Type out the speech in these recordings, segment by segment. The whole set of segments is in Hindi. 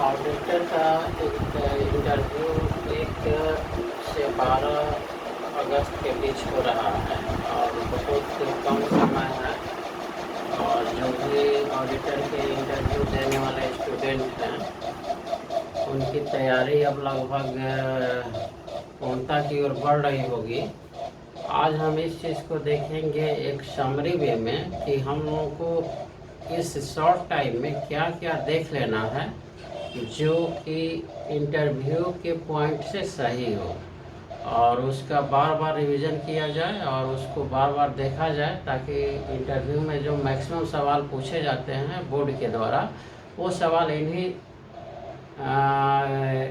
ऑडिटर का इंटरव्यू 1 से 12 अगस्त के बीच हो रहा है और बहुत कम समय है। और जो भी ऑडिटर के इंटरव्यू देने वाले स्टूडेंट हैं उनकी तैयारी अब लगभग पूर्णता की ओर बढ़ रही होगी। आज हम इस चीज़ को देखेंगे एक समरी वे में कि हम लोगों को इस शॉर्ट टाइम में क्या क्या देख लेना है जो कि इंटरव्यू के पॉइंट से सही हो, और उसका बार बार रिवीजन किया जाए और उसको बार बार देखा जाए ताकि इंटरव्यू में जो मैक्सिमम सवाल पूछे जाते हैं बोर्ड के द्वारा वो सवाल इन्हीं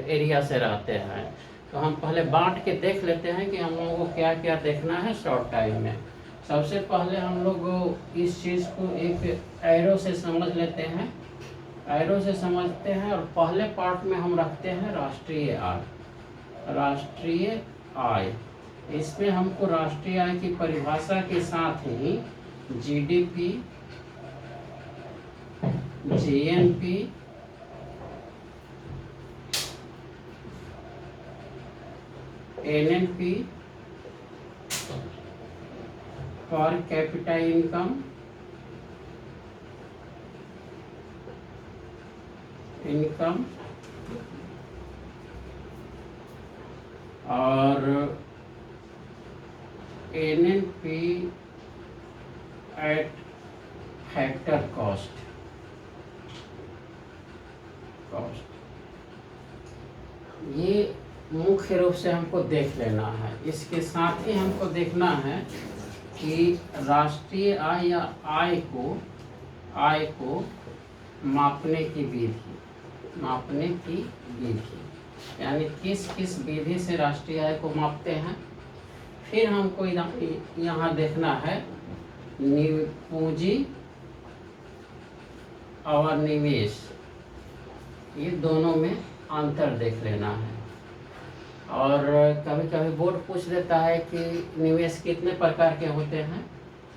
एरिया से रहते हैं। तो हम पहले बांट के देख लेते हैं कि हम लोगों को क्या क्या देखना है शॉर्ट टाइम में। सबसे पहले हम लोग इस चीज़ को एक एरो से समझ लेते हैं। एरो से समझते हैं और पहले पार्ट में हम रखते हैं राष्ट्रीय आय। राष्ट्रीय आय, इसमें हमको राष्ट्रीय आय की परिभाषा के साथ ही GDP, GNP, NNP, per capita income और एनएनपी एट फैक्टर कॉस्ट। ये मुख्य रूप से हमको देख लेना है। इसके साथ ही हमको देखना है कि राष्ट्रीय आय या आय को मापने की विधि यानी किस किस विधि से राष्ट्रीय आय को मापते हैं। फिर हमको यहाँ देखना है पूंजी और निवेश, ये दोनों में अंतर देख लेना है। और कभी कभी बोर्ड पूछ लेता है कि निवेश कितने प्रकार के होते हैं,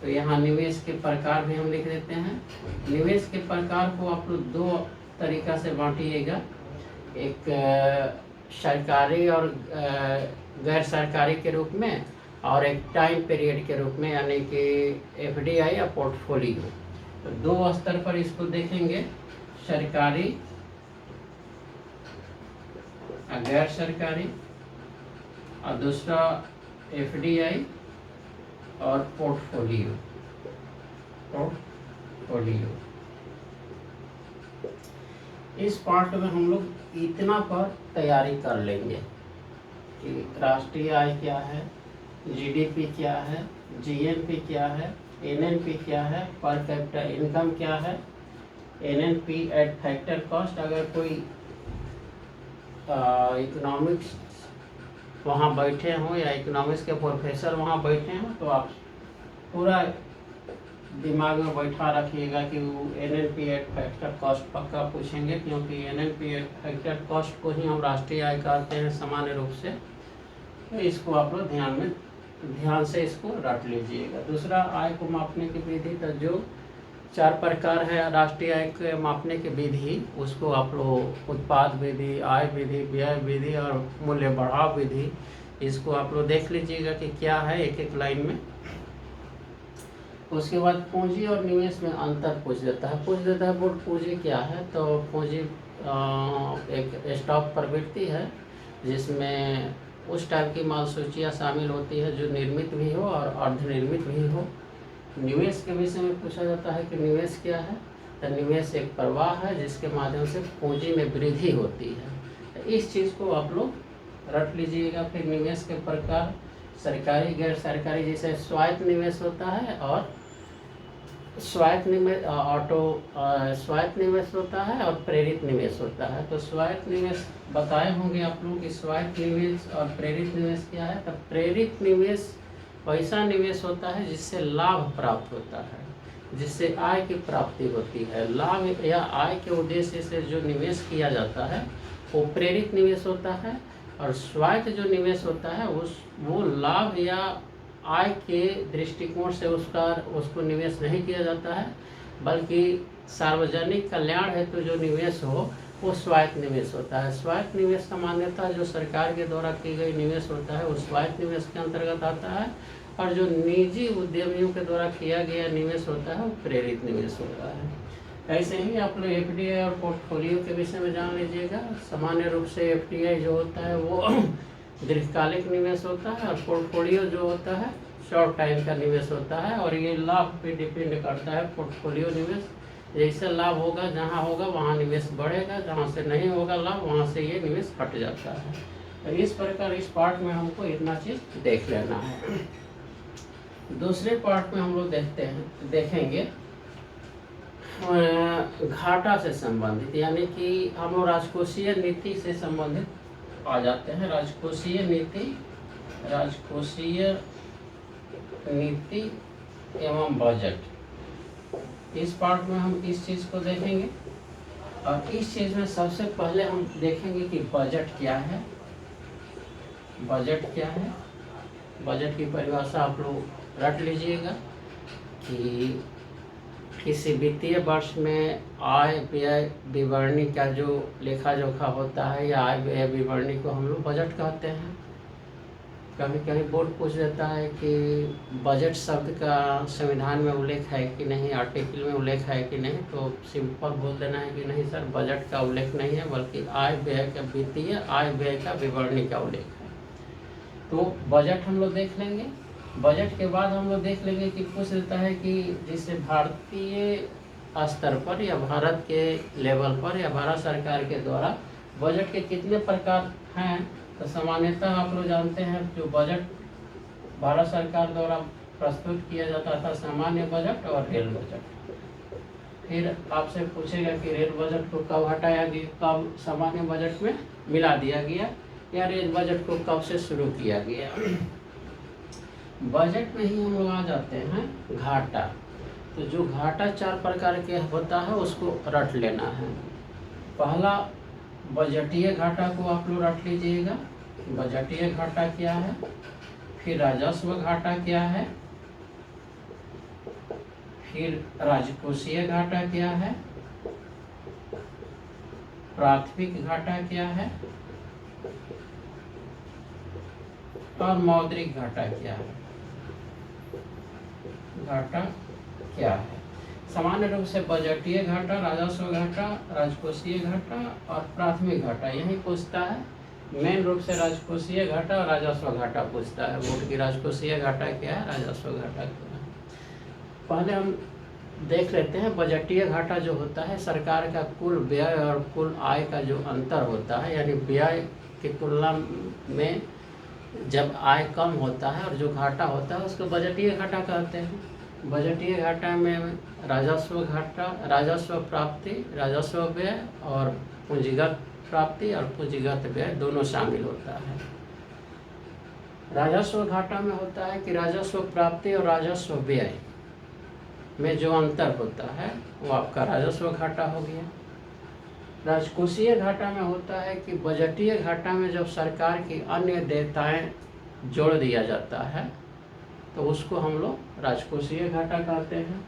तो यहाँ निवेश के प्रकार भी हम लिख देते हैं। निवेश के प्रकार को आप लोग 2 तरीका से बांटिएगा, एक सरकारी और गैर सरकारी के रूप में, और एक टाइम पीरियड के रूप में यानी कि एफडीआई या पोर्टफोलियो। तो 2 स्तर पर इसको देखेंगे, सरकारी, गैर सरकारी, और दूसरा एफडीआई और पोर्टफोलियो। इस पार्ट में हम लोग इतना पर तैयारी कर लेंगे कि राष्ट्रीय आय क्या है, जीडीपी क्या है, जीएनपी क्या है, एनएनपी क्या है, पर कैपिटा इनकम क्या है, एनएनपी एट फैक्टर कॉस्ट। अगर कोई इकोनॉमिक्स वहाँ बैठे हों या इकोनॉमिक्स के प्रोफेसर वहाँ बैठे हों तो आप पूरा दिमाग में बैठा रखिएगा कि वो एनएनपी एट फैक्टर कॉस्ट पक्का पूछेंगे, क्योंकि एनएनपी एट फैक्टर कॉस्ट को ही हम राष्ट्रीय आय कहते हैं सामान्य रूप से। तो इसको आप लोग ध्यान से इसको रट लीजिएगा। दूसरा, आय को मापने की विधि, तो जो 4 प्रकार है राष्ट्रीय आय के मापने की विधि, उसको आप लोग उत्पाद विधि, आय विधि, व्यय विधि और मूल्य बढ़ाव विधि, इसको आप लोग देख लीजिएगा कि क्या है एक एक लाइन में। उसके बाद पूंजी और निवेश में अंतर पूछ देता है बोर्ड, पूंजी क्या है। तो पूंजी एक स्टॉक प्रवृत्ति है जिसमें उस टाइप की माल सूचियाँ शामिल होती है जो निर्मित भी हो और अर्धनिर्मित भी हो। निवेश के विषय में पूछा जाता है कि निवेश क्या है, तो निवेश एक प्रवाह है जिसके माध्यम से पूंजी में वृद्धि होती है। तो इस चीज़ को आप लोग रट लीजिएगा। फिर निवेश के प्रकार, सरकारी, गैर सरकारी, जैसे स्वायत्त निवेश होता है और स्वायत्त निवेश होता है और प्रेरित निवेश होता है। तो स्वायत्त निवेश बताए होंगे आप लोग कि स्वायत्त निवेश और प्रेरित निवेश क्या है। तो प्रेरित निवेश वैसा निवेश होता है जिससे लाभ प्राप्त होता है, जिससे आय की प्राप्ति होती है। लाभ या आय के उद्देश्य से जो निवेश किया जाता है वो प्रेरित निवेश होता है, और स्वायत्त जो निवेश होता है वो लाभ या आय के दृष्टिकोण से उसको निवेश नहीं किया जाता है, बल्कि सार्वजनिक कल्याण हेतु जो निवेश हो वो स्वायत्त निवेश होता है। स्वायत्त निवेश का मान्यता जो सरकार के द्वारा की गई निवेश होता है वो स्वायत्त निवेश के अंतर्गत आता है, और जो निजी उद्यमियों के द्वारा किया गया निवेश होता है वो प्रेरित निवेश होता है। ऐसे ही आप लोग एफडीआई और पोर्टफोलियो के विषय में जान लीजिएगा। सामान्य रूप से एफडीआई जो होता है वो दीर्घकालिक निवेश होता है, और पोर्टफोलियो जो होता है शॉर्ट टाइम का निवेश होता है, और ये लाभ पे डिपेंड करता है। पोर्टफोलियो निवेश जैसे लाभ होगा, जहाँ होगा वहाँ निवेश बढ़ेगा, जहाँ से नहीं होगा लाभ वहाँ से ये निवेश हट जाता है। तो इस प्रकार इस पार्ट में हमको इतना चीज़ देख लेना है। दूसरे पार्ट में हम लोग देखेंगे घाटा से संबंधित, यानी कि हम लोग राजकोषीय नीति से संबंधित आ जाते हैं। राजकोषीय नीति एवं बजट, इस पार्ट में हम इस चीज़ को देखेंगे। और इस चीज़ में सबसे पहले हम देखेंगे कि बजट क्या है। बजट क्या है, बजट की परिभाषा आप लोग रट लीजिएगा कि किसी वित्तीय वर्ष में आय व्यय विवरणी का जो लेखा जोखा होता है या आय व्यय विवरणी को हम लोग बजट कहते हैं। कभी कभी बोर्ड पूछ देता है कि बजट शब्द का संविधान में उल्लेख है कि नहीं, आर्टिकल में उल्लेख है कि नहीं, तो सिंपल बोल देना है कि नहीं सर, बजट का उल्लेख नहीं है, बल्कि आय व्यय का वित्तीय आय व्यय का विवरणी का उल्लेख है। तो बजट हम लोग देख लेंगे। बजट के बाद हम लोग देख लेंगे कि पूछ देता है कि जिसे भारतीय स्तर पर या भारत के लेवल पर या भारत सरकार के द्वारा बजट के कितने प्रकार हैं। तो सामान्यतः आप लोग जानते हैं जो बजट भारत सरकार द्वारा प्रस्तुत किया जाता था, सामान्य बजट और रेल बजट। फिर आपसे पूछेगा कि रेल बजट को कब हटाया गया, कब सामान्य बजट में मिला दिया गया, या रेल बजट को कब से शुरू किया गया। बजट में ही हम लोग आ जाते हैं घाटा। तो जो घाटा 4 प्रकार के होता है उसको रट लेना है। पहला बजटीय घाटा को आप लोग रट लीजिएगा, बजटीय घाटा क्या है। फिर राजस्व घाटा क्या है, फिर राजकोषीय घाटा क्या है, प्राथमिक घाटा क्या है, और मौद्रिक घाटा क्या है। घाटा क्या है, सामान्य रूप से बजटीय घाटा, राजस्व घाटा, राजकोषीय घाटा और प्राथमिक घाटा यही पूछता है। मेन रूप से राजकोषीय घाटा और राजस्व घाटा पूछता है बोर्ड की। राजकोषीय घाटा क्या है, राजस्व घाटा क्या है। पहले हम देख लेते हैं बजटीय घाटा जो होता है सरकार का कुल व्यय और कुल आय का जो अंतर होता है, यानी व्यय की तुलना में जब आय कम होता है और जो घाटा होता है उसको बजटीय घाटा कहते हैं। बजटीय घाटा में राजस्व घाटा, राजस्व प्राप्ति, राजस्व व्यय और पूंजीगत प्राप्ति और पूंजीगत व्यय दोनों शामिल होता है। राजस्व घाटा में होता है कि राजस्व प्राप्ति और राजस्व व्यय में जो अंतर होता है वो आपका राजस्व घाटा हो गया। राजकोषीय घाटा में होता है कि बजटीय घाटा में जब सरकार की अन्य देयताएं जोड़ दिया जाता है तो उसको हम लोग राजकोषीय घाटा कहते हैं।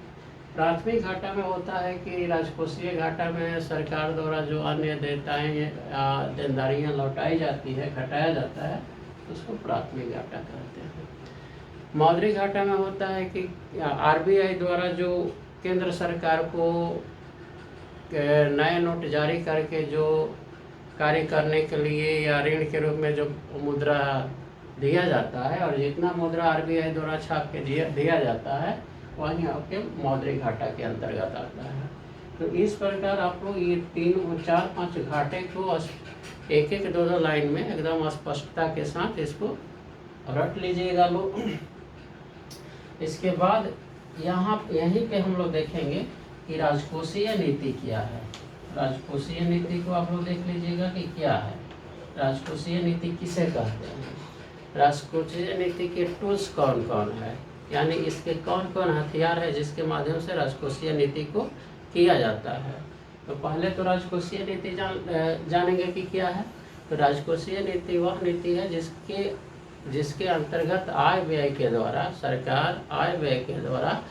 प्राथमिक घाटा में होता है कि राजकोषीय घाटा में सरकार द्वारा जो अन्य देयताएं देनदारियां लौटाई जाती है, घटाया जाता है, उसको प्राथमिक घाटा कहते हैं। मौद्रिक घाटा में होता है कि आरबीआई द्वारा जो केंद्र सरकार को नए नोट जारी करके जो कार्य करने के लिए या ऋण के रूप में जो मुद्रा दिया जाता है, और जितना मुद्रा आरबीआई द्वारा छाप के दिया जाता है वही आपके मौद्रिक घाटा के अंतर्गत आता है। तो इस प्रकार आप लोग ये 3, 4, 5 घाटे को एक एक 2 लाइन में एकदम स्पष्टता के साथ इसको रट लीजिएगा लोग। इसके बाद यहीं पे हम लोग देखेंगे कि राजकोषीय नीति क्या है। राजकोषीय नीति को आप लोग देख लीजिएगा कि क्या है। राजकोषीय नीति किसे कहते हैं, राजकोषीय नीति के टूल्स कौन कौन है, यानी इसके कौन कौन हथियार है जिसके माध्यम से राजकोषीय नीति को किया जाता है। तो पहले तो राजकोषीय नीति जानेंगे कि क्या है। तो राजकोषीय नीति वह नीति है जिसके जिसके अंतर्गत आय व्यय के द्वारा सरकार आय व्यय के द्वारा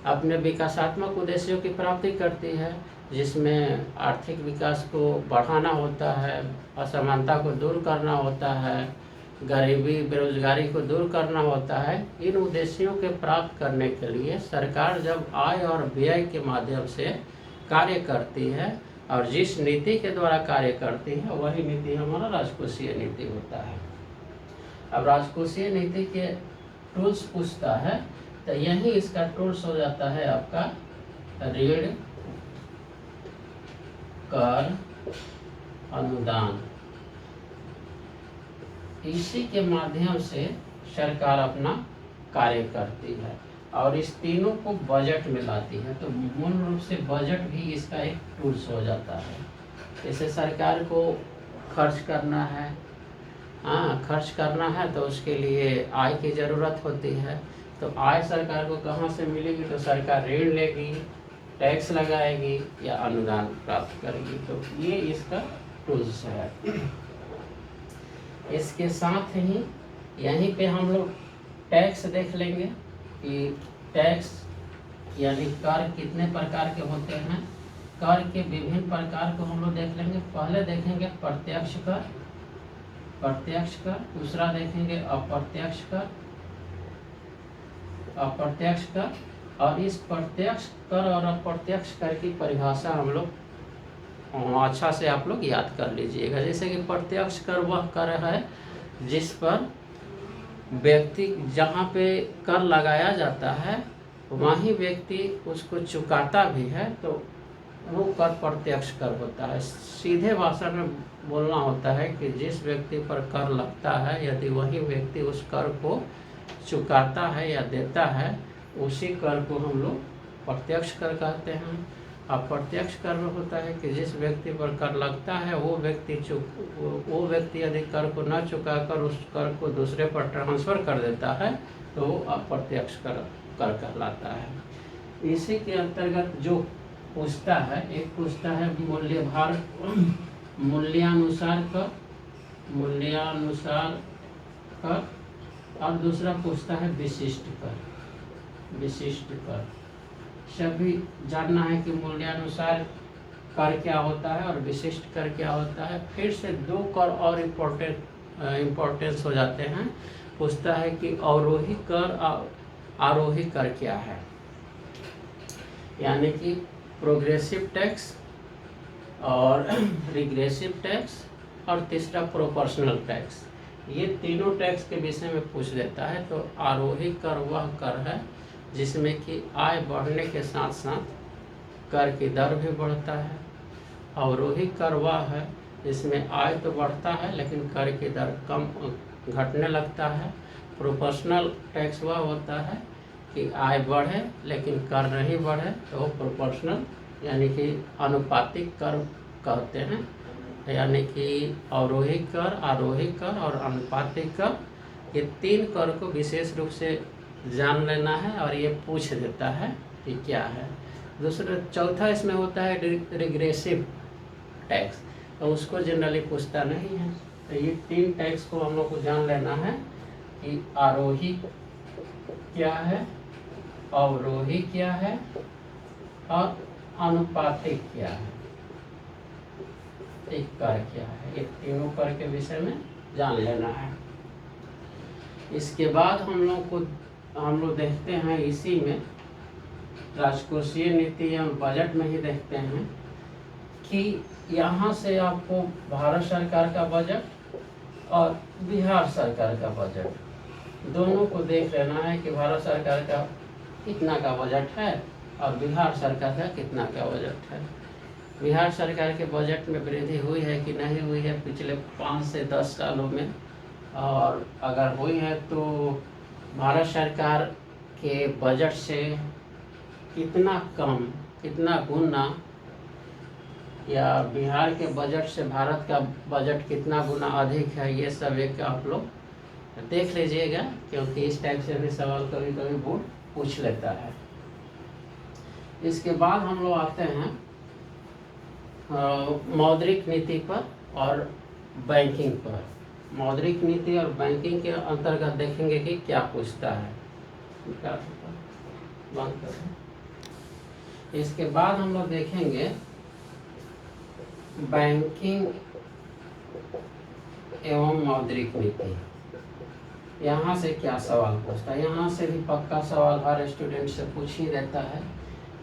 अपने विकासात्मक उद्देश्यों की प्राप्ति करती है, जिसमें आर्थिक विकास को बढ़ाना होता है, असमानता को दूर करना होता है, गरीबी बेरोजगारी को दूर करना होता है। इन उद्देश्यों के प्राप्त करने के लिए सरकार जब आय और व्यय के माध्यम से कार्य करती है और जिस नीति के द्वारा कार्य करती है वही नीति हमारा राजकोषीय नीति होता है। अब राजकोषीय नीति के टूल्स पूछता है तो यही इसका टूल्स हो जाता है आपका ऋण, कर, अनुदान। इसी के माध्यम से सरकार अपना कार्य करती है और इस तीनों को बजट में लाती है। तो मूल रूप से बजट भी इसका एक टूल्स हो जाता है। जैसे सरकार को खर्च करना है, खर्च करना है तो उसके लिए आय की ज़रूरत होती है। तो आय सरकार को कहाँ से मिलेगी? तो सरकार ऋण लेगी, टैक्स लगाएगी या अनुदान प्राप्त करेगी। तो ये इसका टूल्स है। इसके साथ ही यहीं पे हम लोग टैक्स देख लेंगे कि टैक्स यानी कर कितने प्रकार के होते हैं। कर के विभिन्न प्रकार को हम लोग देख लेंगे। पहले देखेंगे प्रत्यक्ष कर, दूसरा देखेंगे अप्रत्यक्ष कर, और इस प्रत्यक्ष कर और अप्रत्यक्ष कर की परिभाषा हम लोग अच्छा से आप लोग याद कर लीजिएगा। जैसे कि प्रत्यक्ष कर वह कर है जिस पर व्यक्ति जहाँ पे कर लगाया जाता है वहीं व्यक्ति उसको चुकाता भी है, तो वो कर प्रत्यक्ष कर होता है। सीधे भाषा में बोलना होता है कि जिस व्यक्ति पर कर लगता है यदि वही व्यक्ति उस कर को चुकाता है या देता है, उसी कर को हम लोग प्रत्यक्ष कर कहते हैं। अप्रत्यक्ष कर होता है कि जिस व्यक्ति पर कर लगता है वो व्यक्ति यदि कर को न चुकाकर उस कर को दूसरे पर ट्रांसफ़र कर देता है तो वो अप्रत्यक्ष कर कहलाता है। इसी के अंतर्गत जो पूछता है, एक पूछता है मूल्यानुसार कर, और दूसरा पूछता है विशिष्ट कर। सभी जानना है कि मूल्यानुसार कर क्या होता है और विशिष्ट कर क्या होता है। फिर से दो कर और इम्पोर्टेंस हो जाते हैं। पूछता है कि अवरोही कर आरोही कर क्या है, यानी कि प्रोग्रेसिव टैक्स और रिग्रेसिव टैक्स और तीसरा प्रोपोर्शनल टैक्स। ये तीनों टैक्स के विषय में पूछ देता है। तो आरोही कर वह कर है जिसमें कि आय बढ़ने के साथ साथ कर की दर भी बढ़ता है। अवरोही कर वह है जिसमें आय तो बढ़ता है लेकिन कर की दर कम घटने लगता है। प्रोपोर्शनल टैक्स वह होता है कि आय बढ़े लेकिन कर नहीं बढ़े, तो वो प्रोपोर्शनल यानी कि अनुपातिक कर कहते हैं। यानी कि अवरोही कर, आरोही कर और अनुपातिक कर, ये तीन कर को विशेष रूप से जान लेना है और ये पूछ देता है कि क्या है। चौथा इसमें होता है रिग्रेसिव टैक्स, तो उसको जनरली पूछता नहीं है। तो ये तीन टैक्स को हम लोग को जान लेना है कि आरोही क्या है, अवरोही क्या है और अनुपातिक क्या है, एक कर क्या है। ये तीनों कर के विषय में जान लेना है। इसके बाद हम लोग देखते हैं इसी में राजकोषीय नीति या बजट में ही देखते हैं कि यहाँ से आपको भारत सरकार का बजट और बिहार सरकार का बजट दोनों को देख लेना है कि भारत सरकार का कितना का बजट है और बिहार सरकार का कितना का बजट है। बिहार सरकार के बजट में वृद्धि हुई है कि नहीं हुई है पिछले 5 से 10 सालों में, और अगर हुई है तो भारत सरकार के बजट से कितना कम, कितना गुना, या बिहार के बजट से भारत का बजट कितना गुना अधिक है, ये सब एक आप लोग देख लीजिएगा, क्योंकि इस टाइप से भी सवाल कभी कभी बोर्ड पूछ लेता है। इसके बाद हम लोग आते हैं मौद्रिक नीति पर और बैंकिंग पर। मौद्रिक नीति और बैंकिंग के अंतर्गत देखेंगे कि क्या पूछता है। बंद करें। इसके बाद हम लोग देखेंगे बैंकिंग एवं मौद्रिक नीति। यहाँ से क्या सवाल पूछता है, यहाँ से भी पक्का सवाल हर स्टूडेंट से पूछ ही देता है।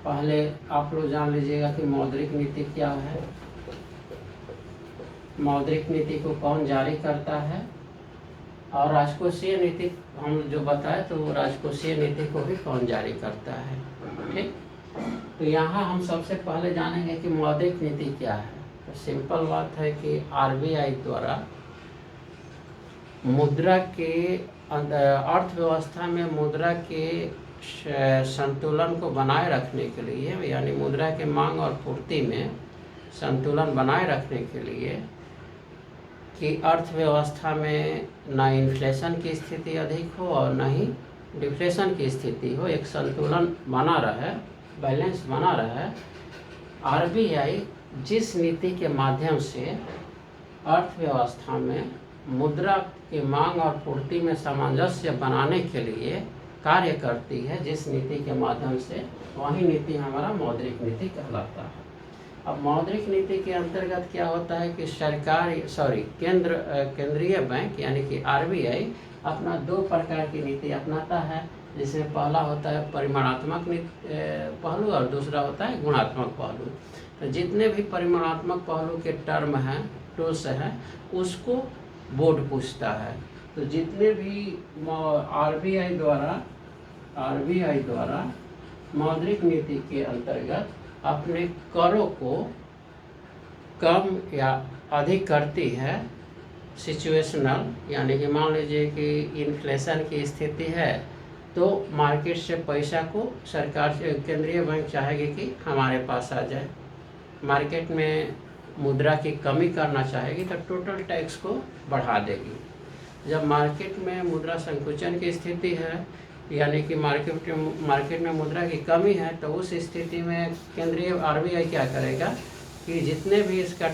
पहले आप लोग जान लीजिएगा कि मौद्रिक नीति क्या है, मौद्रिक नीति को कौन जारी करता है, और राजकोषीय नीति हम जो बताए तो राजकोषीय नीति को भी कौन जारी करता है। ठीक, तो यहाँ हम सबसे पहले जानेंगे कि मौद्रिक नीति क्या है। तो सिंपल बात है कि आरबीआई द्वारा मुद्रा के अर्थव्यवस्था में मुद्रा के संतुलन को बनाए रखने के लिए, यानी मुद्रा के मांग और पूर्ति में संतुलन बनाए रखने के लिए कि अर्थव्यवस्था में ना इन्फ्लेशन की स्थिति अधिक हो और ना ही डिफ्लेशन की स्थिति हो, एक संतुलन बना रहे, बैलेंस बना रहे, आरबीआई जिस नीति के माध्यम से अर्थव्यवस्था में मुद्रा की मांग और पूर्ति में सामंजस्य बनाने के लिए कार्य करती है, जिस नीति के माध्यम से, वही नीति हमारा मौद्रिक नीति कहलाता है। अब मौद्रिक नीति के अंतर्गत क्या होता है कि केंद्रीय बैंक यानी कि आरबीआई अपना दो प्रकार की नीति अपनाता है, जिसमें पहला होता है परिमाणात्मक पहलू और दूसरा होता है गुणात्मक पहलू। तो जितने भी परिमाणात्मक पहलू के टर्म हैं, टूल्स हैं, उसको बोर्ड पूछता है। तो जितने भी आरबीआई द्वारा मौद्रिक नीति के अंतर्गत अपने करों को कम या अधिक करती है, सिचुएशनल, यानी कि मान लीजिए कि इन्फ्लेशन की स्थिति है तो मार्केट से पैसा को सरकार से केंद्रीय बैंक चाहेगी कि हमारे पास आ जाए। मार्केट में मुद्रा की कमी करना चाहेगी तो टोटल टैक्स को बढ़ा देगी। जब मार्केट में मुद्रा संकुचन की स्थिति है, यानी कि मार्केट में मुद्रा की कमी है, तो उस स्थिति में केंद्रीय आरबीआई क्या करेगा कि जितने भी इसका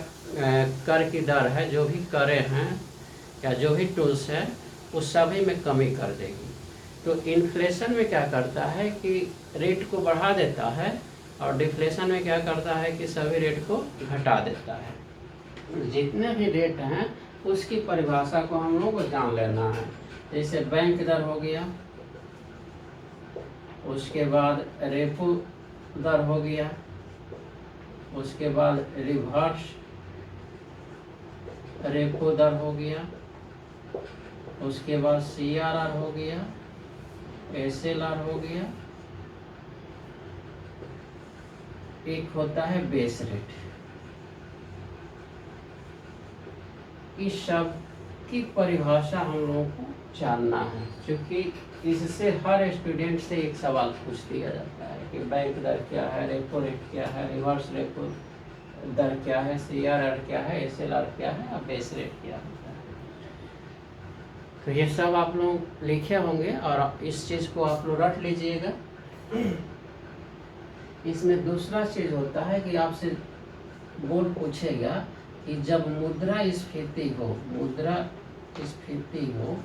कर की दर है, जो भी करें हैं या जो भी टूल्स है, उस सभी में कमी कर देगी। तो इन्फ्लेशन में क्या करता है कि रेट को बढ़ा देता है, और डिफ्लेशन में क्या करता है कि सभी रेट को घटा देता है। जितने भी रेट हैं उसकी परिभाषा को हम लोग को जान लेना है। जैसे बैंक दर हो गया, उसके बाद रेपो दर हो गया, उसके बाद रिवर्स रेपो दर हो गया, उसके बाद सीआरआर हो गया, एसएलआर हो गया, एक होता है बेस रेट। इस सब की परिभाषा हम लोगों को जानना है, क्योंकि इससे हर स्टूडेंट से एक सवाल पूछ दिया जाता है कि बैंक दर क्या है, रेपो रेट क्या है, रिवर्स रेपो दर क्या है, सीआरआर क्या है, एसएलआर क्या है और बेस रेट क्या होता है। तो ये सब आप लोग लिखे होंगे और इस चीज़ को आप लोग रट लीजिएगा। इसमें दूसरा चीज़ होता है कि आपसे बोर्ड पूछेगा कि जब मुद्रास्फीति हो,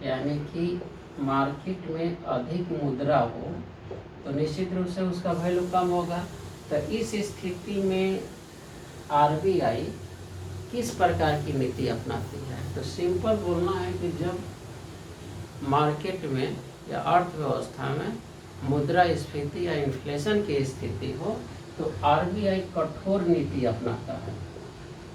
यानी कि मार्केट में अधिक मुद्रा हो तो निश्चित रूप से उसका वैल्यू कम होगा। तो इस स्थिति में आरबीआई किस प्रकार की नीति अपनाती है? तो सिंपल बोलना है कि जब मार्केट में या अर्थव्यवस्था में मुद्रास्फीति या इन्फ्लेशन की स्थिति हो तो आरबीआई कठोर नीति अपनाता है,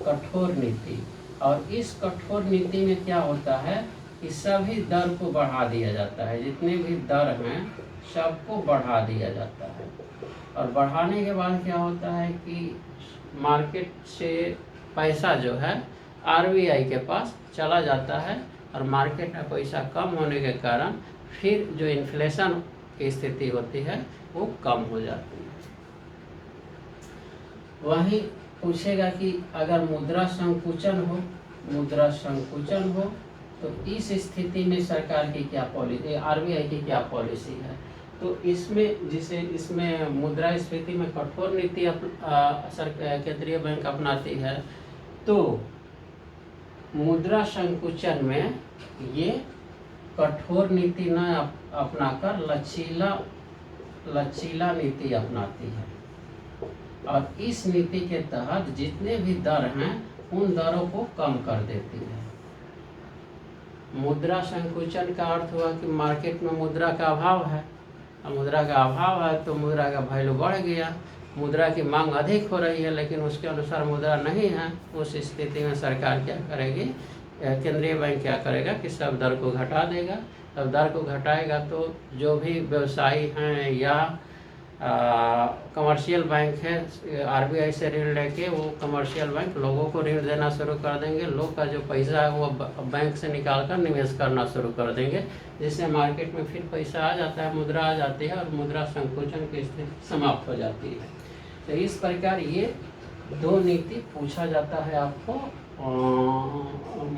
कठोर नीति। और इस कठोर नीति में क्या होता है कि सभी दर को बढ़ा दिया जाता है, जितने भी दर हैं सबको बढ़ा दिया जाता है। और बढ़ाने के बाद क्या होता है कि मार्केट से पैसा जो है आरबीआई के पास चला जाता है, और मार्केट में पैसा कम होने के कारण फिर जो इन्फ्लेशन की स्थिति होती है वो कम हो जाती है। वहीं पूछेगा कि अगर मुद्रा संकुचन हो तो इस स्थिति में सरकार की क्या पॉलिसी, आरबीआई की क्या पॉलिसी है। तो इसमें मुद्रास्फीति में कठोर नीति केंद्रीय बैंक अपनाती है, तो मुद्रा संकुचन में ये कठोर नीति न अपनाकर लचीला नीति अपनाती है और इस नीति के तहत जितने भी दर हैं उन दरों को कम कर देती है। मुद्रा संकुचन का अर्थ हुआ कि मार्केट में मुद्रा का अभाव है, मुद्रा का अभाव है तो मुद्रा का वैल्यू बढ़ गया, मुद्रा की मांग अधिक हो रही है लेकिन उसके अनुसार मुद्रा नहीं है। उस स्थिति में सरकार क्या करेगी, केंद्रीय बैंक क्या करेगा कि सब दर को घटा देगा। तब दर को घटाएगा तो जो भी व्यवसायी हैं या कमर्शियल बैंक है आरबीआई से ऋण लेके वो कमर्शियल बैंक लोगों को ऋण देना शुरू कर देंगे। लोग का जो पैसा है वो बैंक से निकाल कर निवेश करना शुरू कर देंगे, जिससे मार्केट में फिर पैसा आ जाता है, मुद्रा आ जाती है और मुद्रा संकुचन की स्थिति समाप्त हो जाती है। तो इस प्रकार ये दो नीति पूछा जाता है आपको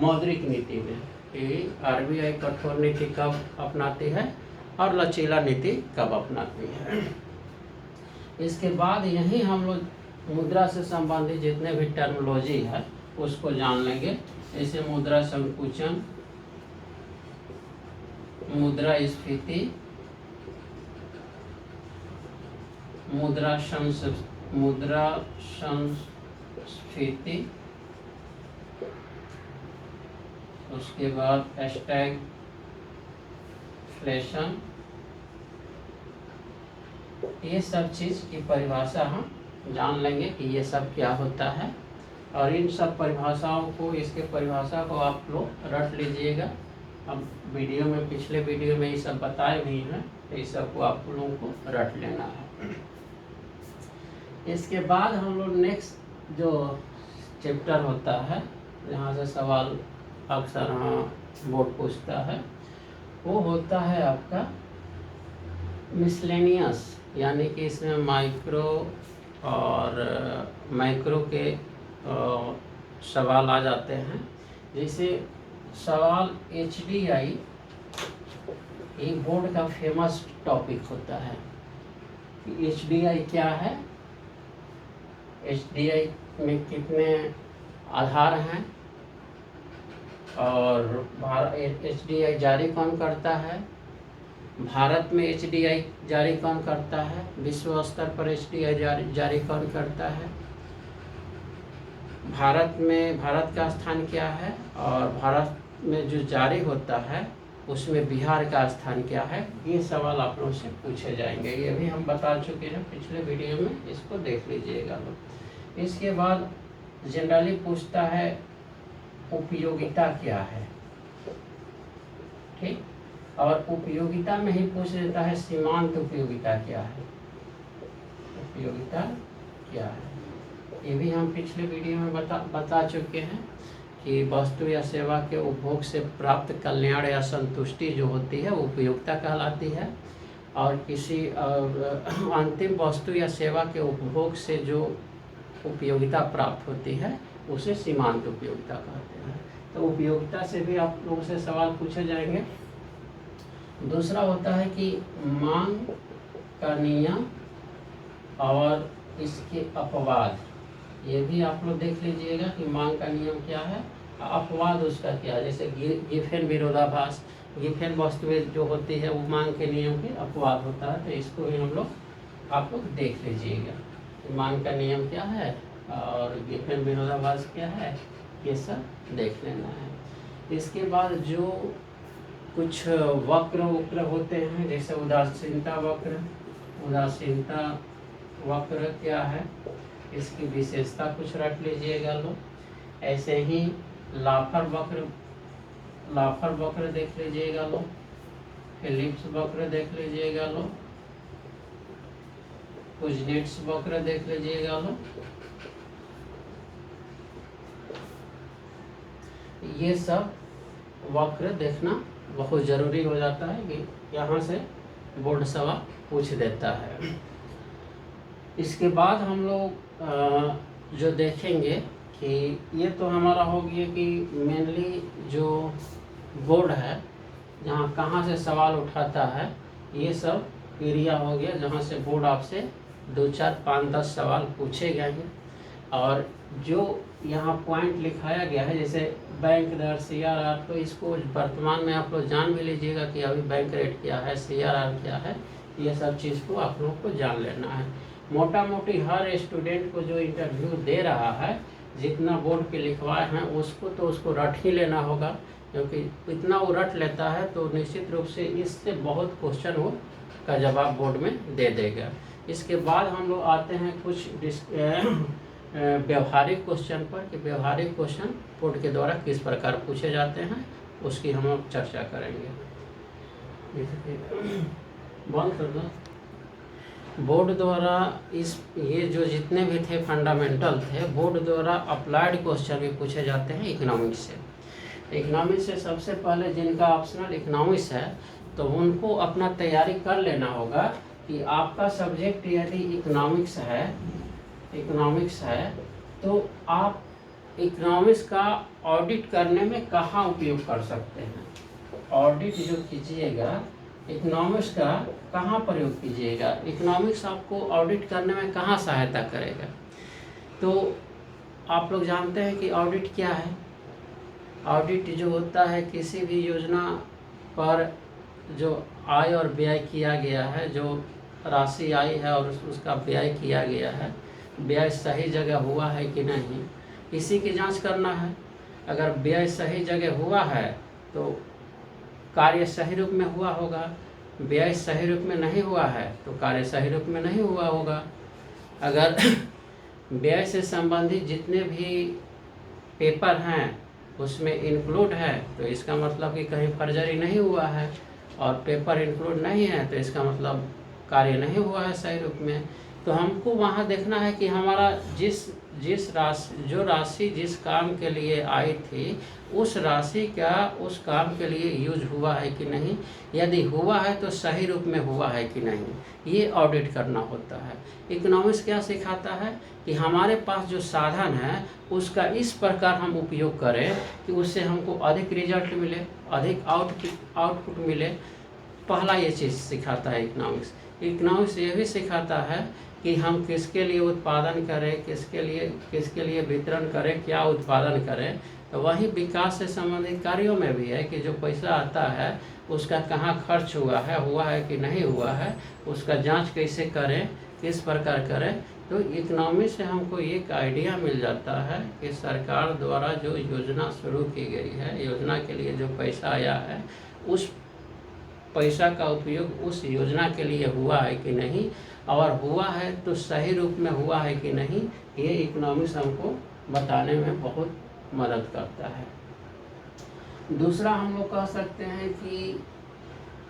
मौद्रिक नीति में कि आरबीआई कठोर नीति कब अपनाती है और लचीला नीति कब अपनाती है। इसके बाद यही हम लोग मुद्रा से संबंधित जितने भी टर्मिनोलॉजी है उसको जान लेंगे। जैसे मुद्रा संकुचन, मुद्रास्फीति, मुद्रा संस्फीति, उसके बाद स्टैगफ्लेशन, ये सब चीज़ की परिभाषा हम जान लेंगे कि ये सब क्या होता है। और इन सब परिभाषाओं को, इसके परिभाषा को आप लोग रट लीजिएगा। हम वीडियो में, पिछले वीडियो में ये सब बताए भी हैं, तो इस सब को आप लोगों को रट लेना है। इसके बाद हम लोग नेक्स्ट जो चैप्टर होता है, जहाँ से सवाल अक्सर बोर्ड पूछता है, वो होता है आपका मिसलेनियस, यानी कि इसमें माइक्रो और माइक्रो के सवाल आ जाते हैं। जैसे सवाल HDI एक बोर्ड का फेमस टॉपिक होता है कि HDI क्या है, HDI में कितने आधार हैं और HDI जारी कौन करता है, भारत में HDI जारी कौन करता है, विश्व स्तर पर HDI जारी कौन करता है, भारत का स्थान क्या है और भारत में जो जारी होता है उसमें बिहार का स्थान क्या है। ये सवाल आप लोगों से पूछे जाएंगे, ये भी हम बता चुके हैं पिछले वीडियो में, इसको देख लीजिएगा लोग। इसके बाद जनरली पूछता है उपयोगिता क्या है, ठीक, और उपयोगिता में ही पूछ लेता है सीमांत उपयोगिता क्या है, उपयोगिता क्या है। ये भी हम पिछले वीडियो में बता चुके हैं कि वस्तु या सेवा के उपभोग से प्राप्त कल्याण या संतुष्टि जो होती है वो उपयोगिता कहलाती है, और किसी अंतिम वस्तु या सेवा के उपभोग से जो उपयोगिता प्राप्त होती है उसे सीमांत उपयोगिता कहते हैं। तो उपयोगिता से भी आप लोगों से सवाल पूछे जाएंगे। दूसरा होता है कि मांग का नियम और इसके अपवाद, ये भी आप लोग देख लीजिएगा कि मांग का नियम क्या है, अपवाद उसका क्या है। जैसे गिफेन विरोधाभास, गिफेन वस्तुएं जो होती है वो मांग के नियम के अपवाद होता है, तो इसको भी हम लोग आप लोग देख लीजिएगा कि मांग का नियम क्या है और गिफेन विरोधाभास क्या है, ये सब देख लेना है। इसके बाद जो कुछ वक्र होते हैं, जैसे उदासीनता वक्र क्या है, इसकी विशेषता कुछ रख लीजिएगा लोग। ऐसे ही लाफर वक्र देख लीजिएगा लोग, फिलिप्स वक्र देख लीजिएगा लोग, कुजनेट्स वक्र देख लीजिएगा लोग। ये सब वक्र देखना बहुत ज़रूरी हो जाता है कि यहाँ से बोर्ड सवाल पूछ देता है। इसके बाद हम लोग जो देखेंगे कि ये तो हमारा हो गया कि मेनली जो बोर्ड है जहाँ कहाँ से सवाल उठाता है, ये सब एरिया हो गया जहाँ से बोर्ड आपसे 2, 4, 5, 10 सवाल पूछे गए हैं। और जो यहाँ पॉइंट लिखाया गया है जैसे बैंक दर CRR, तो इसको वर्तमान में आप लोग जान भी लीजिएगा कि अभी बैंक रेट क्या है, CRR क्या है, ये सब चीज़ को आप लोग को जान लेना है। मोटा मोटी हर स्टूडेंट को जो इंटरव्यू दे रहा है, जितना बोर्ड पे लिखवाए हैं उसको रट ही लेना होगा, क्योंकि इतना वो रट लेता है तो निश्चित रूप से इससे बहुत क्वेश्चन वो का जवाब बोर्ड में दे देगा। इसके बाद हम लोग आते हैं कुछ व्यवहारिक क्वेश्चन पर, कि व्यवहारिक क्वेश्चन बोर्ड के द्वारा किस प्रकार पूछे जाते हैं, उसकी हम लोग चर्चा करेंगे। बंद कर दो। बोर्ड द्वारा ये जो जितने भी थे फंडामेंटल थे, बोर्ड द्वारा अप्लाइड क्वेश्चन भी पूछे जाते हैं इकोनॉमिक्स से। इकोनॉमिक्स से सबसे पहले जिनका ऑप्शनल इकोनॉमिक्स है, तो उनको अपना तैयारी कर लेना होगा कि आपका सब्जेक्ट यदि इकोनॉमिक्स है तो आप इकोनॉमिक्स का ऑडिट करने में कहाँ उपयोग कर सकते हैं। ऑडिट जो कीजिएगा इकोनॉमिक्स का कहाँ प्रयोग कीजिएगा, इकोनॉमिक्स आपको ऑडिट करने में कहाँ सहायता करेगा। तो आप लोग जानते हैं कि ऑडिट क्या है। ऑडिट जो होता है किसी भी योजना पर जो आय और व्यय किया गया है, जो राशि आई है और उसका व्यय किया गया है, व्यय सही जगह हुआ है कि नहीं, इसी की जांच करना है। अगर व्यय सही जगह हुआ है तो कार्य सही रूप में हुआ होगा, व्यय सही रूप में नहीं हुआ है तो कार्य सही रूप में नहीं हुआ होगा। अगर व्यय से संबंधित जितने भी पेपर हैं उसमें इंक्लूड है तो इसका मतलब कि कहीं फर्जरी नहीं हुआ है, और पेपर इंक्लूड नहीं है तो इसका मतलब कार्य नहीं हुआ है सही रूप में। तो हमको वहाँ देखना है कि हमारा जिस राशि जिस काम के लिए आई थी, उस राशि का उस काम के लिए यूज हुआ है कि नहीं, यदि हुआ है तो सही रूप में हुआ है कि नहीं, ये ऑडिट करना होता है। इकोनॉमिक्स क्या सिखाता है कि हमारे पास जो साधन है उसका इस प्रकार हम उपयोग करें कि उससे हमको अधिक रिजल्ट मिले, अधिक आउटपुट मिले। पहला ये चीज़ सिखाता है इकोनॉमिक्स। इकोनॉमिक्स ये भी सिखाता है कि हम किसके लिए उत्पादन करें, किसके लिए वितरण करें, क्या उत्पादन करें। तो वही विकास से संबंधित कार्यों में भी है कि जो पैसा आता है उसका कहाँ खर्च हुआ है कि नहीं हुआ है, उसका जांच कैसे करें, किस प्रकार करें। तो इकोनॉमिक्स से हमको एक आइडिया मिल जाता है कि सरकार द्वारा जो योजना शुरू की गई है, योजना के लिए जो पैसा आया है, उस पैसा का उपयोग उस योजना के लिए हुआ है कि नहीं, और हुआ है तो सही रूप में हुआ है कि नहीं, ये इकोनॉमिक्स हमको बताने में बहुत मदद करता है। दूसरा हम लोग कह सकते हैं कि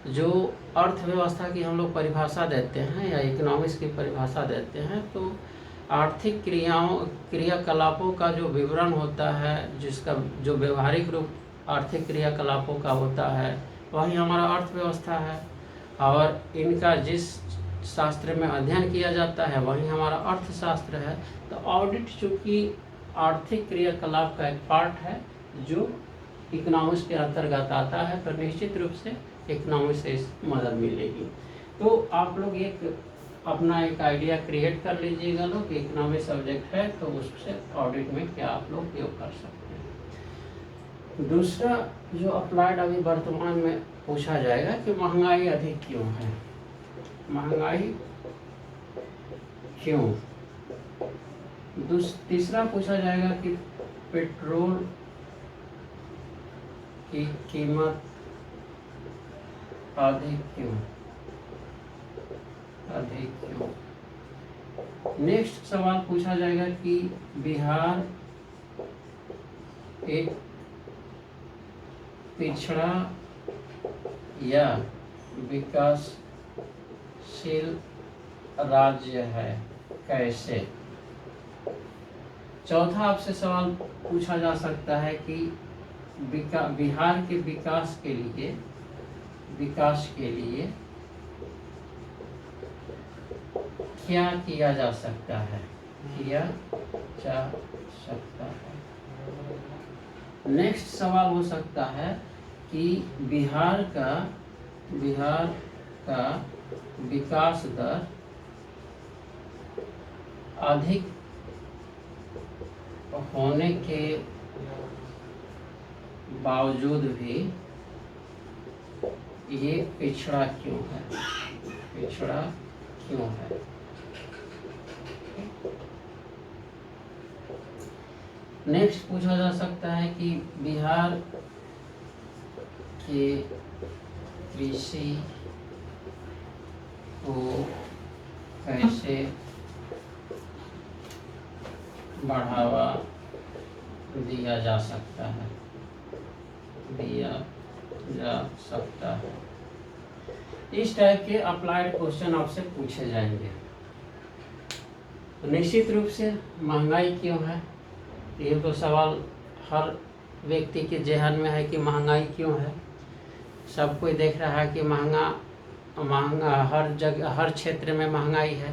जो अर्थव्यवस्था की हम लोग परिभाषा देते हैं या इकोनॉमिक्स की परिभाषा देते हैं, तो आर्थिक क्रियाकलापों का जो विवरण होता है, जिसका जो व्यवहारिक रूप आर्थिक क्रियाकलापों का होता है, वही हमारा अर्थव्यवस्था है। और इनका जिस शास्त्र में अध्ययन किया जाता है वही हमारा अर्थशास्त्र है। तो ऑडिट चूँकि आर्थिक क्रियाकलाप का एक पार्ट है जो इकोनॉमिक्स के अंतर्गत आता है, तो निश्चित रूप से इकोनॉमिक्स से मदद मिलेगी। तो आप लोग अपना एक आइडिया क्रिएट कर लीजिएगा लोग कि इकोनॉमिक्स सब्जेक्ट है तो उससे ऑडिट में क्या आप लोग उपयोग कर सकते हैं। दूसरा जो अप्लाइड अभी वर्तमान में पूछा जाएगा कि महंगाई अधिक क्यों है, महंगाई क्यों। तीसरा पूछा जाएगा कि पेट्रोल की कीमत अधिक क्यों। नेक्स्ट सवाल पूछा जाएगा कि बिहार एक पिछड़ा या विकासशील राज्य है, कैसे। चौथा आपसे सवाल पूछा जा सकता है कि बिहार के विकास के लिए क्या किया जा सकता है, नेक्स्ट सवाल हो सकता है कि बिहार का विकास दर अधिक होने के बावजूद भी ये पिछड़ा क्यों है, पिछड़ा क्यों है। नेक्स्ट पूछा जा सकता है कि बिहार के कृषि को कैसे बढ़ावा दिया जा सकता है, दिया जा सकता है। इस टाइप के अप्लाइड क्वेश्चन आपसे पूछे जाएंगे। तो निश्चित रूप से महंगाई क्यों है, ये तो सवाल हर व्यक्ति के जेहन में है कि महंगाई क्यों है। सब कोई देख रहा है कि महंगा हर जगह हर क्षेत्र में महंगाई है।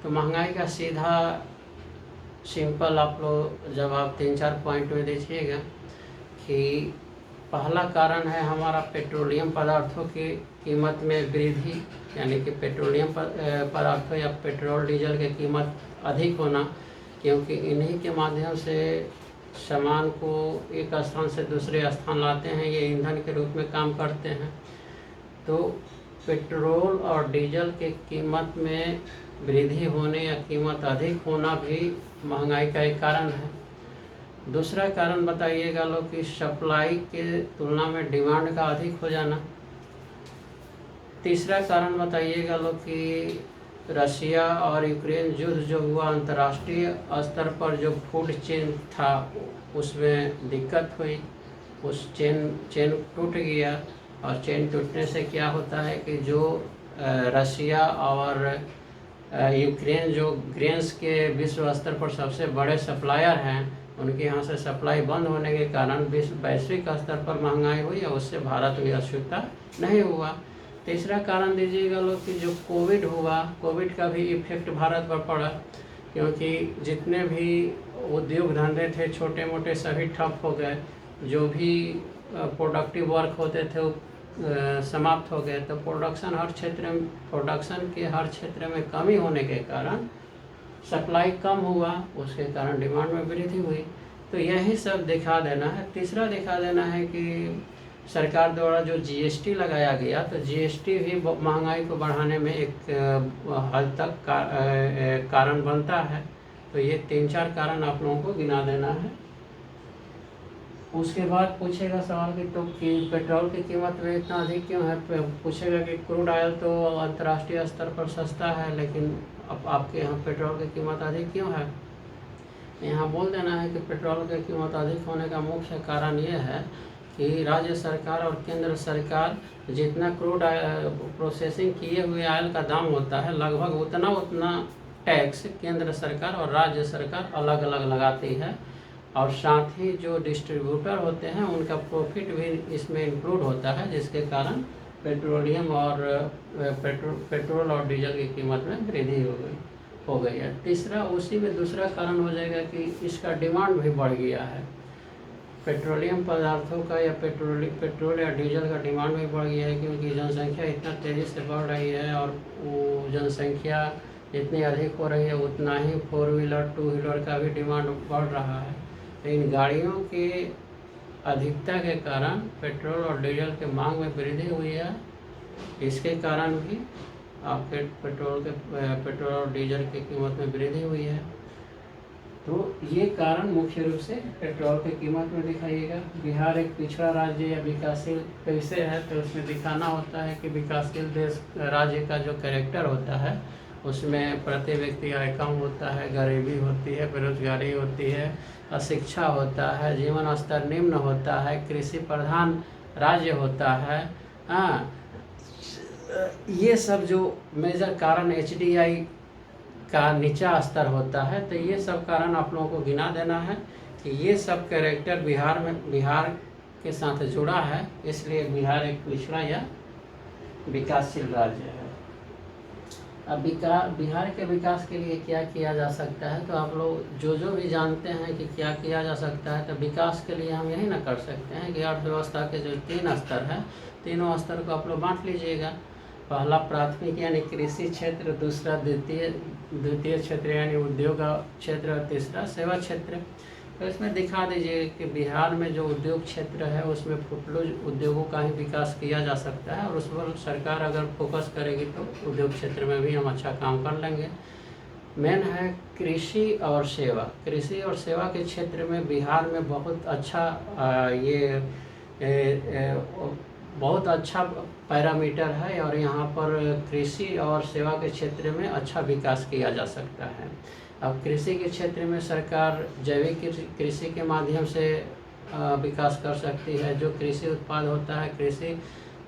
तो महंगाई का सीधा सिंपल आप लोग जब आप 3-4 पॉइंट में देखिएगा कि पहला कारण है हमारा पेट्रोलियम पदार्थों की कीमत में वृद्धि, यानी कि पेट्रोलियम पदार्थों या पेट्रोल डीजल की कीमत अधिक होना, क्योंकि इन्हीं के माध्यम से सामान को एक स्थान से दूसरे स्थान लाते हैं, ये ईंधन के रूप में काम करते हैं। तो पेट्रोल और डीजल के कीमत में वृद्धि होने या कीमत अधिक होना भी महंगाई का एक कारण है। दूसरा कारण बताइएगा लोग कि सप्लाई के तुलना में डिमांड का अधिक हो जाना। तीसरा कारण बताइएगा लोग कि रशिया और यूक्रेन युद्ध जो हुआ, अंतर्राष्ट्रीय स्तर पर जो फूड चेन था उसमें दिक्कत हुई, उस चेन टूट गया। और चेन टूटने से क्या होता है कि जो रशिया और यूक्रेन जो ग्रेन्स के विश्व स्तर पर सबसे बड़े सप्लायर हैं, उनके यहाँ से सप्लाई बंद होने के कारण वैश्विक स्तर पर महंगाई हुई और उससे भारत भी अछूता नहीं हुआ। तीसरा कारण दीजिएगा लोग कि जो कोविड हुआ, कोविड का भी इफेक्ट भारत पर पड़ा, क्योंकि जितने भी उद्योग धंधे थे छोटे मोटे सभी ठप हो गए। जो भी प्रोडक्टिव वर्क होते थे वो समाप्त हो गए। तो प्रोडक्शन के हर क्षेत्र में कमी होने के कारण सप्लाई कम हुआ, उसके कारण डिमांड में वृद्धि हुई। तो यही सब दिखा देना है। तीसरा दिखा देना है कि सरकार द्वारा जो जीएसटी लगाया गया, तो जीएसटी भी महंगाई को बढ़ाने में एक हद तक कारण बनता है। तो ये 3-4 कारण आप लोगों को गिना देना है। उसके बाद पूछेगा सवाल कि तो कि पेट्रोल की कीमत में इतना अधिक क्यों है। पूछेगा कि क्रूड ऑयल तो अंतर्राष्ट्रीय स्तर पर सस्ता है, लेकिन अब आपके यहाँ पेट्रोल की कीमत अधिक क्यों है। यहाँ बोल देना है कि पेट्रोल की कीमत अधिक होने का मुख्य कारण ये है कि राज्य सरकार और केंद्र सरकार जितना क्रूड प्रोसेसिंग किए हुए ऑयल का दाम होता है, लगभग उतना टैक्स केंद्र सरकार और राज्य सरकार अलग अलग लगाती है। और साथ ही जो डिस्ट्रीब्यूटर होते हैं उनका प्रॉफिट भी इसमें इंक्लूड होता है, जिसके कारण पेट्रोलियम और पेट्रोल और डीजल की कीमत में वृद्धि हो गई है। तीसरा उसी में दूसरा कारण हो जाएगा कि इसका डिमांड भी बढ़ गया है। पेट्रोलियम पदार्थों का या पेट्रोल या डीजल का डिमांड भी बढ़ गया है, क्योंकि जनसंख्या इतना तेज़ी से बढ़ रही है और वो जनसंख्या जितनी अधिक हो रही है उतना ही 4 व्हीलर 2 व्हीलर का भी डिमांड बढ़ रहा है। तो इन गाड़ियों के अधिकता के कारण पेट्रोल और डीजल के मांग में वृद्धि हुई है। इसके कारण भी आपके पेट्रोल और डीजल की कीमत में वृद्धि हुई है। तो ये कारण मुख्य रूप से पेट्रोल की कीमत में दिखाइएगा। बिहार एक पिछड़ा राज्य या विकासशील कैसे है, तो उसमें दिखाना होता है कि विकासशील देश राज्य का जो कैरेक्टर होता है उसमें प्रति व्यक्ति आय कम होता है, गरीबी होती है, बेरोजगारी होती है, अशिक्षा होता है, जीवन स्तर निम्न होता है, कृषि प्रधान राज्य होता है। हाँ, ये सब जो मेजर कारण HDI का नीचा स्तर होता है। तो ये सब कारण आप लोगों को गिना देना है कि ये सब कैरेक्टर बिहार के साथ जुड़ा है, इसलिए बिहार एक पिछड़ा या विकासशील राज्य है। अब बिहार के विकास के लिए क्या किया जा सकता है, तो आप लोग जो भी जानते हैं कि क्या किया जा सकता है, तो विकास के लिए हम यही ना कर सकते हैं कि अर्थव्यवस्था के जो 3 स्तर हैं, तीनों स्तर को आप लोग बांट लीजिएगा। पहला प्राथमिक यानी कृषि क्षेत्र, दूसरा द्वितीय क्षेत्र यानी उद्योग क्षेत्र और तीसरा सेवा क्षेत्र। तो इसमें दिखा दीजिए कि बिहार में जो उद्योग क्षेत्र है उसमें फुटलूज उद्योगों का ही विकास किया जा सकता है, और उस पर सरकार अगर फोकस करेगी तो उद्योग क्षेत्र में भी हम अच्छा काम कर लेंगे। मेन है कृषि और सेवा। कृषि और सेवा के क्षेत्र में बिहार में बहुत अच्छा बहुत अच्छा पैरामीटर है, और यहाँ पर कृषि और सेवा के क्षेत्र में अच्छा विकास किया जा सकता है। अब कृषि के क्षेत्र में सरकार जैविक कृषि के माध्यम से विकास कर सकती है। जो कृषि उत्पाद होता है, कृषि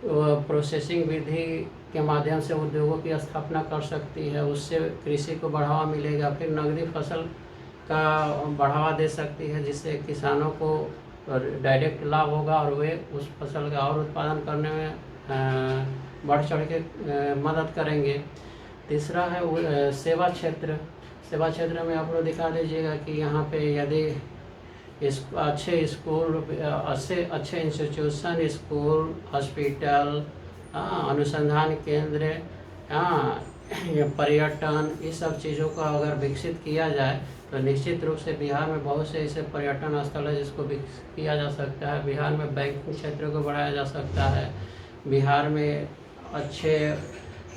प्रोसेसिंग विधि के माध्यम से उद्योगों की स्थापना कर सकती है, उससे कृषि को बढ़ावा मिलेगा। फिर नकदी फसल का बढ़ावा दे सकती है, जिससे किसानों को डायरेक्ट लाभ होगा और वे उस फसल का और उत्पादन करने में बढ़ चढ़ के मदद करेंगे। तीसरा है सेवा क्षेत्र। सेवा क्षेत्र में आप लोग दिखा दीजिएगा कि यहाँ पे यदि अच्छे स्कूल, अच्छे इंस्टीट्यूशन, स्कूल, हॉस्पिटल, अनुसंधान केंद्र, पर्यटन, इस सब चीज़ों को अगर विकसित किया जाए तो निश्चित रूप से बिहार में बहुत से ऐसे पर्यटन स्थल है जिसको विकसित किया जा सकता है। बिहार में बैंकिंग क्षेत्र को बढ़ाया जा सकता है। बिहार में अच्छे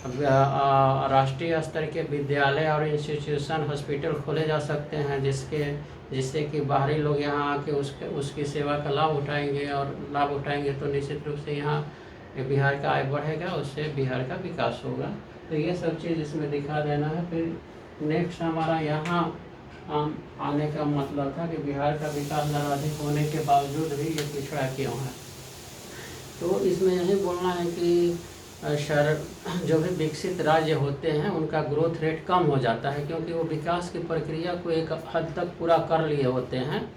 राष्ट्रीय स्तर के विद्यालय और इंस्टीट्यूशन, हॉस्पिटल खोले जा सकते हैं, जिससे कि बाहरी लोग यहाँ आके उसकी सेवा का लाभ उठाएंगे, और लाभ उठाएंगे तो निश्चित रूप से यहाँ बिहार का आय बढ़ेगा, उससे बिहार का विकास होगा। तो ये सब चीज़ इसमें दिखा देना है। फिर नेक्स्ट हमारा यहाँ आने का मतलब था कि बिहार का विकास दर अधिक होने के बावजूद भी ये पिछड़ा क्यों है। तो इसमें यही बोलना है कि शहर जो भी विकसित राज्य होते हैं उनका ग्रोथ रेट कम हो जाता है, क्योंकि वो विकास की प्रक्रिया को एक हद तक पूरा कर लिए होते हैं।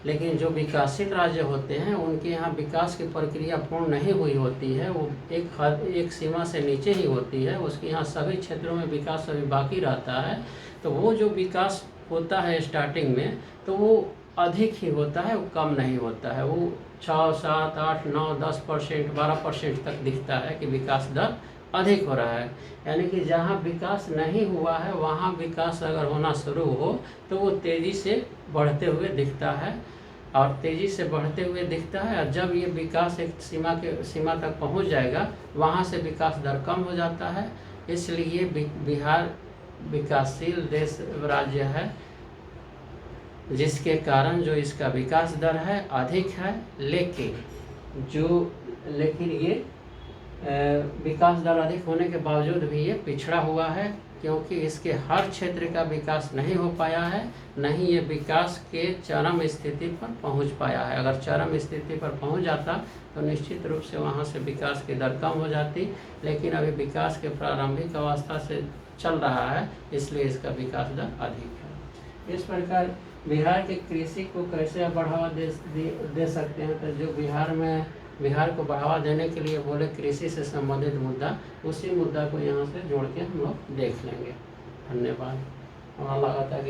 लेकिन जो विकसित राज्य होते हैं उनके यहाँ विकास की प्रक्रिया पूर्ण नहीं हुई होती है, वो एक सीमा से नीचे ही होती है। उसके यहाँ सभी क्षेत्रों में विकास अभी बाकी रहता है। तो वो जो विकास होता है स्टार्टिंग में, तो वो अधिक ही होता है, वो कम नहीं होता है। वो 6, 7, 8, 9, 10%, 12% तक दिखता है कि विकास दर अधिक हो रहा है। यानी कि जहाँ विकास नहीं हुआ है वहाँ विकास अगर होना शुरू हो तो वो तेज़ी से बढ़ते हुए दिखता है, और तेज़ी से बढ़ते हुए दिखता है। और जब ये विकास एक सीमा तक पहुँच जाएगा, वहाँ से विकास दर कम हो जाता है। इसलिए बिहार विकासशील देश राज्य है, जिसके कारण जो इसका विकास दर है अधिक है, लेकिन ये विकास दर अधिक होने के बावजूद भी ये पिछड़ा हुआ है, क्योंकि इसके हर क्षेत्र का विकास नहीं हो पाया है, नहीं ये विकास के चरम स्थिति पर पहुंच पाया है। अगर चरम स्थिति पर पहुंच जाता तो निश्चित रूप से वहां से विकास की दर कम हो जाती, लेकिन अभी विकास के प्रारंभिक अवस्था से चल रहा है, इसलिए इसका विकास दर अधिक है। इस प्रकार बिहार के कृषि को कैसे बढ़ावा दे सकते हैं, तो जो बिहार को बढ़ावा देने के लिए बोले कृषि से संबंधित मुद्दा, उसी मुद्दा को यहाँ से जोड़ के हम लोग देख लेंगे। धन्यवाद। हमें लगा था कि